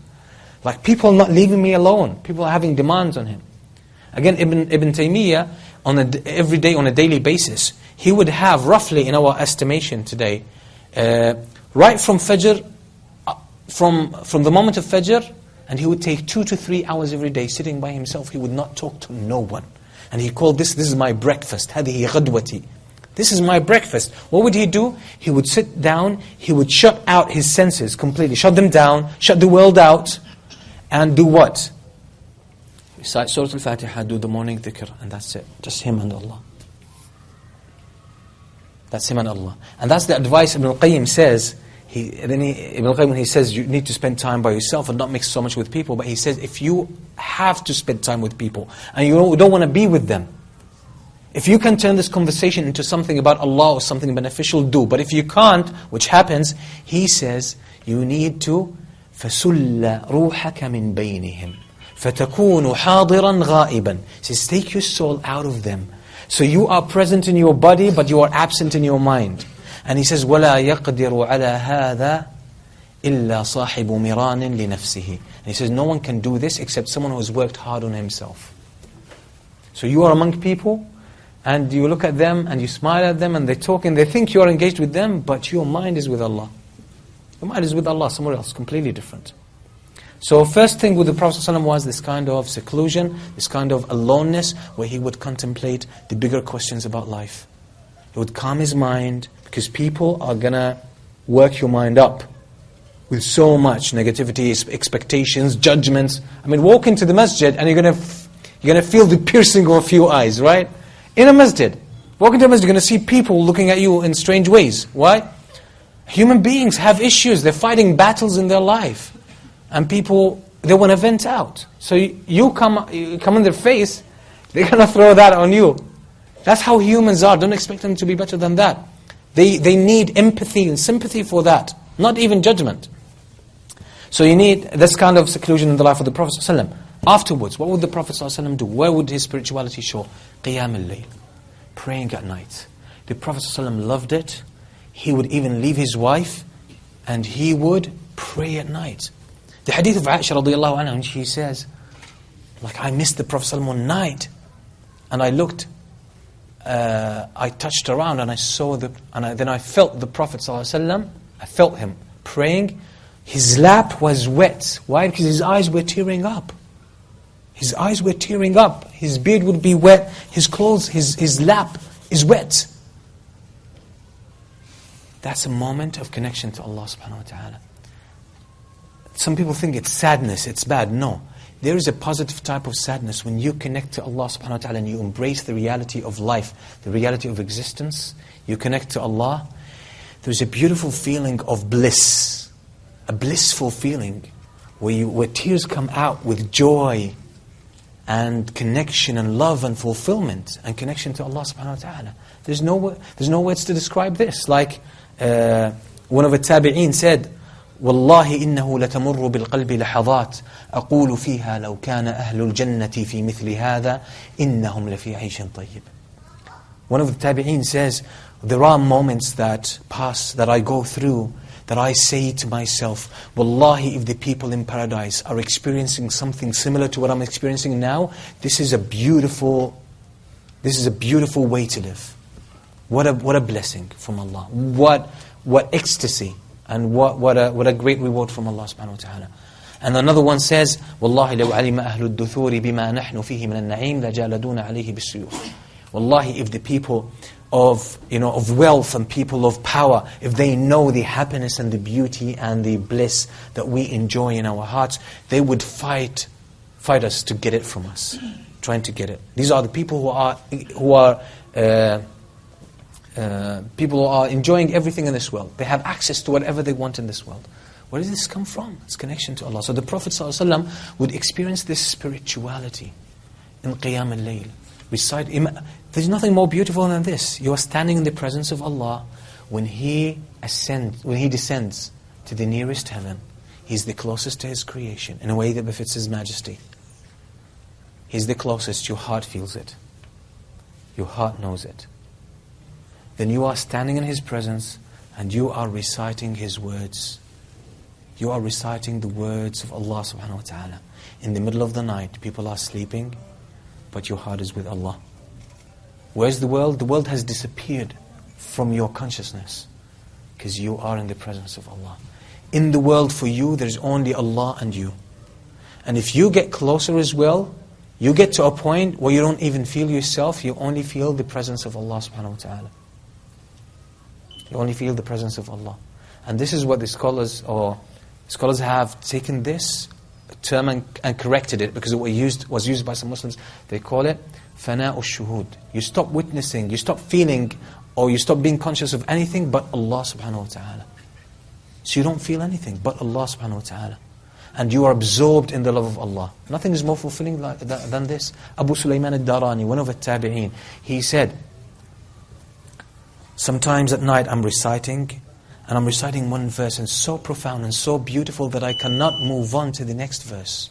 Like people not leaving me alone. People are having demands on him. Again, Ibn Taymiyyah, every day on a daily basis, he would have roughly, in our estimation today, right from Fajr, from the moment of Fajr, and he would take 2 to 3 hours every day sitting by himself. He would not talk to no one. And he called this is my breakfast. هذه غدوتي. This is my breakfast. What would he do? He would sit down, he would shut out his senses completely, shut them down, shut the world out, and do what? Recite Surah Al-Fatiha, do the morning dhikr, and that's it. Just him and Allah. That's him and Allah. And that's the advice Ibn al-Qayyim says. Ibn al-Qayyim, when he says you need to spend time by yourself and not mix so much with people, but he says if you have to spend time with people and you don't want to be with them, if you can turn this conversation into something about Allah or something beneficial, do. But if you can't, which happens, he says you need to فَسُلَّ رُوحَكَ مِنْ بَيْنِهِمْ فَتَكُونُ حَاضِرًا غَائِبًا. He says take your soul out of them. So you are present in your body, but you are absent in your mind. And he says, وَلَا يَقْدِرُ عَلَى هَذَا إِلَّا صَاحِبُ مِرَانٍ لِنَفْسِهِ. And he says, no one can do this except someone who has worked hard on himself. So you are among people, and you look at them, and you smile at them, and they talk, and they think you are engaged with them, but your mind is with Allah. Your mind is with Allah, somewhere else, completely different. So first thing with the Prophet ﷺ was this kind of seclusion, this kind of aloneness, where he would contemplate the bigger questions about life. He would calm his mind, because people are going to work your mind up with so much negativity, expectations, judgments. I mean, walk into the masjid and you're going to feel the piercing of a few eyes, right? In a masjid. Walk into a masjid, you're going to see people looking at you in strange ways. Why? Human beings have issues. They're fighting battles in their life. And people, they want to vent out. So you come in their face, they're going to throw that on you. That's how humans are. Don't expect them to be better than that. They need empathy and sympathy for that. Not even judgment. So you need this kind of seclusion in the life of the Prophet ﷺ. Afterwards, what would the Prophet ﷺ do? Where would his spirituality show? Qiyam al-layl. Praying at night. The Prophet ﷺ loved it. He would even leave his wife and he would pray at night. The hadith of Aisha radiallahu anha, she says, like, I missed the Prophet ﷺ one night and I looked, I touched around and I saw then I felt the Prophet ﷺ, I felt him praying. His lap was wet. Why? Because his eyes were tearing up. His eyes were tearing up. His beard would be wet. His clothes, his lap is wet. That's a moment of connection to Allah subhanahu wa ta'ala. Some people think it's sadness, it's bad. No. There is a positive type of sadness when you connect to Allah subhanahu wa ta'ala and you embrace the reality of life, the reality of existence. You connect to Allah. There's a beautiful feeling of bliss. A blissful feeling where tears come out with joy and connection and love and fulfillment and connection to Allah subhanahu wa ta'ala. There's no words to describe this. Like one of the tabi'een said, والله إنه لتمر بالقلب لحظات أقول فيها لو كان أهل الجنة في مثل هذا إنهم لفي عيش طيب. One of the tabi'een says, there are moments that pass, that I go through, that I say to myself, Wallahi, if the people in paradise are experiencing something similar to what I'm experiencing now, this is a beautiful way to live. What a blessing from Allah. What ecstasy, and what a great reward from Allah subhanahu wa ta'ala. And another one says, Wallahi law alima ahlu ad-duthuri bima nahnu fihi min an-na'im la jaladuna alayhi bis-suyuf. Wallahi, if the people of wealth and people of power, if they know the happiness and the beauty and the bliss that we enjoy in our hearts, they would fight us to get it from us, trying to get it. These are the people who are people who are enjoying everything in this world. They have access to whatever they want in this world. Where does this come from? It's connection to Allah. So the Prophet ﷺ would experience this spirituality in Qiyam al-Layl. There's nothing more beautiful than this. You are standing in the presence of Allah when He descends to the nearest heaven. He's the closest to His creation in a way that befits His majesty. He's the closest. Your heart feels it. Your heart knows it. Then you are standing in His presence and you are reciting His words. You are reciting the words of Allah subhanahu wa ta'ala. In the middle of the night, people are sleeping, but your heart is with Allah. Where's the world? The world has disappeared from your consciousness because you are in the presence of Allah. In the world for you, there's only Allah and you. And if you get closer as well, you get to a point where you don't even feel yourself, you only feel the presence of Allah subhanahu wa ta'ala. You only feel the presence of Allah. And this is what the scholars have taken this term and corrected it, because it was used by some Muslims. They call it fana'u shuhud. You stop witnessing, you stop feeling, or you stop being conscious of anything but Allah subhanahu wa ta'ala. So you don't feel anything but Allah subhanahu wa ta'ala. And you are absorbed in the love of Allah. Nothing is more fulfilling than this. Abu Sulaiman al-Darani, one of the tabi'een, he said, sometimes at night I'm reciting, and I'm reciting one verse, and it's so profound and so beautiful that I cannot move on to the next verse.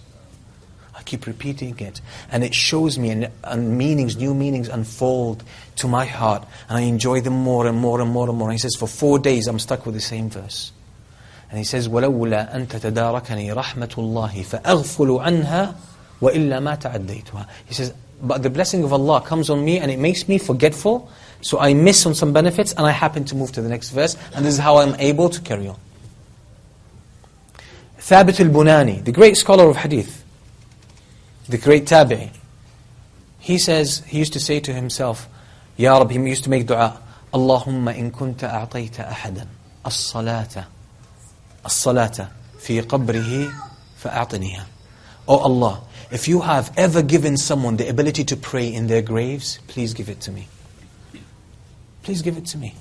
I keep repeating it, and it shows me, and new meanings unfold to my heart, and I enjoy them more and more and more and more. And he says, for 4 days I'm stuck with the same verse. And he says, وَلَوْلَا أَن تَتَدَارَكَنِي رَحْمَةُ اللَّهِ فَأَغْفُلُ عَنْهَا وَإِلَّا مَا تَعَدَّيْتُهَا. He says, but the blessing of Allah comes on me and it makes me forgetful, so I miss on some benefits and I happen to move to the next verse, and this is how I'm able to carry on. Thabit al-Bunani, the great scholar of hadith, the great tabi'i, he says, he used to say to himself, Ya Rabbi, he used to make dua, Allahumma in kunta a'tayta ahadan as-salata fi qabrihi fa'a'tiniha. Oh Allah, if you have ever given someone the ability to pray in their graves, please give it to me. Please give it to me.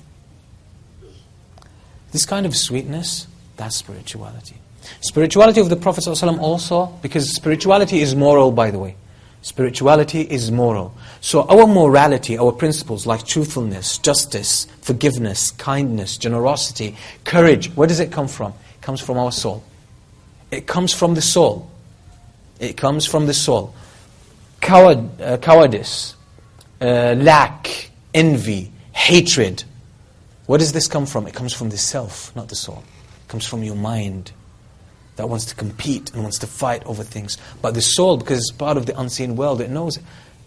This kind of sweetness, that's spirituality. Spirituality of the Prophet ﷺ also, because spirituality is moral, by the way. Spirituality is moral. So our morality, our principles like truthfulness, justice, forgiveness, kindness, generosity, courage, where does it come from? It comes from our soul. It comes from the soul. It comes from the soul. Cowardice, lack, envy, hatred. Where does this come from? It comes from the self, not the soul. It comes from your mind that wants to compete and wants to fight over things. But the soul, because it's part of the unseen world, it knows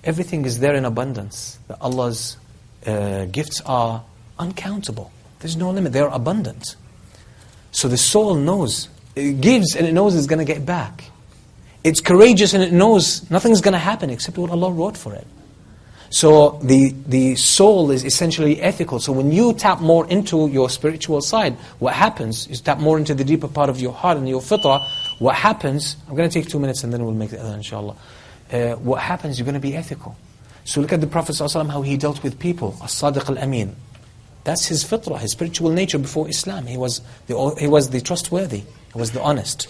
everything is there in abundance. That Allah's gifts are uncountable. There's no limit. They are abundant. So the soul knows. It gives and it knows it's going to get back. It's courageous and it knows nothing's going to happen except what Allah wrote for it. So the soul is essentially ethical. So when you tap more into your spiritual side, what happens is tap more into the deeper part of your heart and your fitrah. What happens, I'm going to take 2 minutes and then we'll make the other inshallah. What happens, you're going to be ethical. So look at the Prophet ﷺ, how he dealt with people. As-Sadiq al-Amin. That's his fitrah, his spiritual nature before Islam. He was the trustworthy. He was the honest.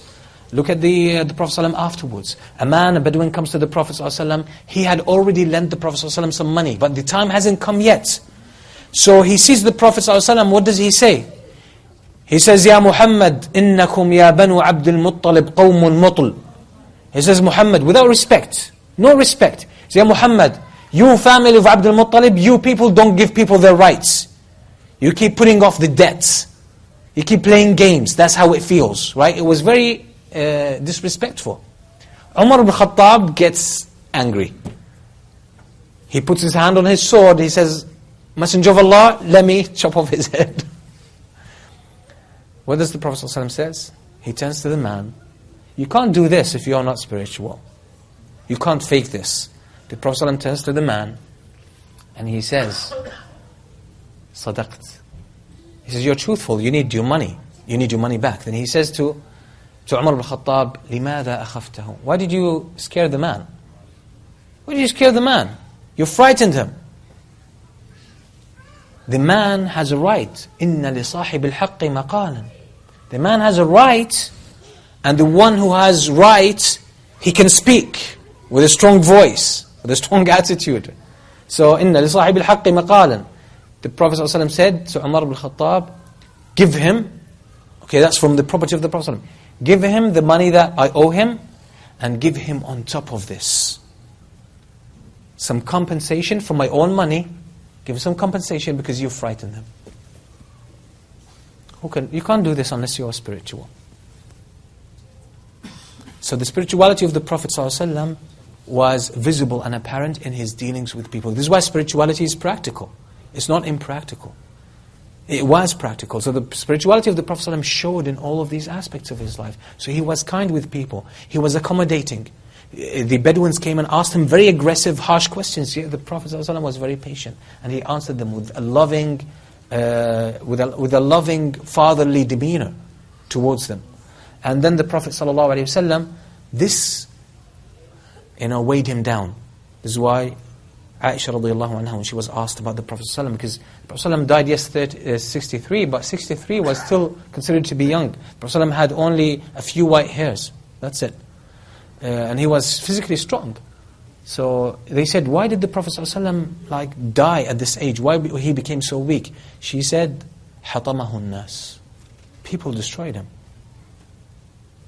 Look at the Prophet ﷺ afterwards. A Bedouin comes to the Prophet ﷺ. He had already lent the Prophet ﷺ some money, but the time hasn't come yet. So he sees the Prophet ﷺ. What does he say? He says, Ya Muhammad, innakum ya banu Abdul Muttalib qawmun mutl. He says, Muhammad, without respect, no respect. He says, Ya Muhammad, you family of Abdul Muttalib, you people don't give people their rights. You keep putting off the debts. You keep playing games. That's how it feels, right? It was very disrespectful. Umar ibn Khattab gets angry. He puts his hand on his sword. He says, Messenger of Allah, let me chop off his head. What does the Prophet ﷺ says? He turns to the man. You can't do this if you are not spiritual. You can't fake this. The Prophet ﷺ turns to the man and he says, Sadaqt. He says, you're truthful, you need your money. You need your money back. Then he says to Umar ibn Khattab, لِمَاذَا أَخَفْتَهُ? Why did you scare the man? Why did you scare the man? You frightened him. The man has a right. إِنَّ لِصَاحِبِ الْحَقِّ مَقَالًا. The man has a right, and the one who has right, he can speak with a strong voice, with a strong attitude. So, إِنَّ لِصَاحِبِ الْحَقِّ مَقَالًا. The Prophet ﷺ said to Umar ibn Khattab, give him, okay, that's from the property of the Prophet ﷺ, give him the money that I owe him, and give him on top of this some compensation from my own money. Give him some compensation because you frightened him. You can't do this unless you are spiritual. So the spirituality of the Prophet ﷺ was visible and apparent in his dealings with people. This is why spirituality is practical. It's not impractical. It was practical. So the spirituality of the Prophet ﷺ showed in all of these aspects of his life. So he was kind with people. He was accommodating. The Bedouins came and asked him very aggressive, harsh questions. Yet the Prophet ﷺ was very patient. And he answered them with a loving, fatherly demeanor towards them. And then the Prophet ﷺ, this, weighed him down. This is why Aisha radiallahu anha, when she was asked about the Prophet ﷺ, because the Prophet ﷺ died 63, but 63 was still considered to be young. The Prophet ﷺ had only a few white hairs. That's it. And he was physically strong. So they said, why did the Prophet ﷺ die at this age? Why he became so weak? She said, حَطَمَهُ النَّاسِ. People destroyed him.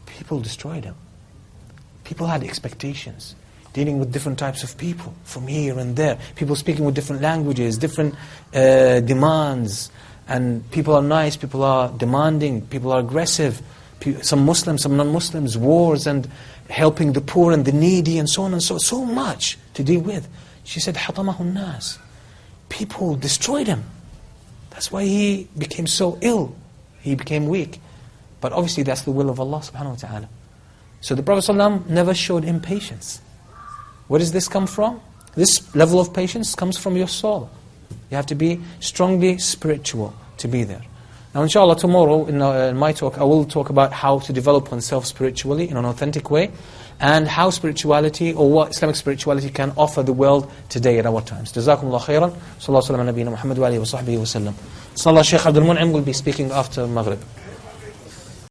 People destroyed him. People had expectations, dealing with different types of people from here and there. People speaking with different languages, different demands. And people are nice, people are demanding, people are aggressive. Some Muslims, some non-Muslims, wars and helping the poor and the needy and so on and so much to deal with. She said, حَطَمَهُ النَّاسِ. People destroyed him. That's why he became so ill. He became weak. But obviously that's the will of Allah subhanahu wa ta'ala. So the Prophet ﷺ never showed impatience. Where does this come from? This level of patience comes from your soul. You have to be strongly spiritual to be there. Now inshallah tomorrow in my talk I will talk about how to develop oneself spiritually in an authentic way, and how spirituality or what Islamic spirituality can offer the world today at our times. Jazakumullah khairan. Sallallahu alayhi wa sallam ala nabiyyina Muhammad wa alihi wa sahbihi wa sallam. Inshallah Shaykh Abdul Mun'im will be speaking after Maghrib.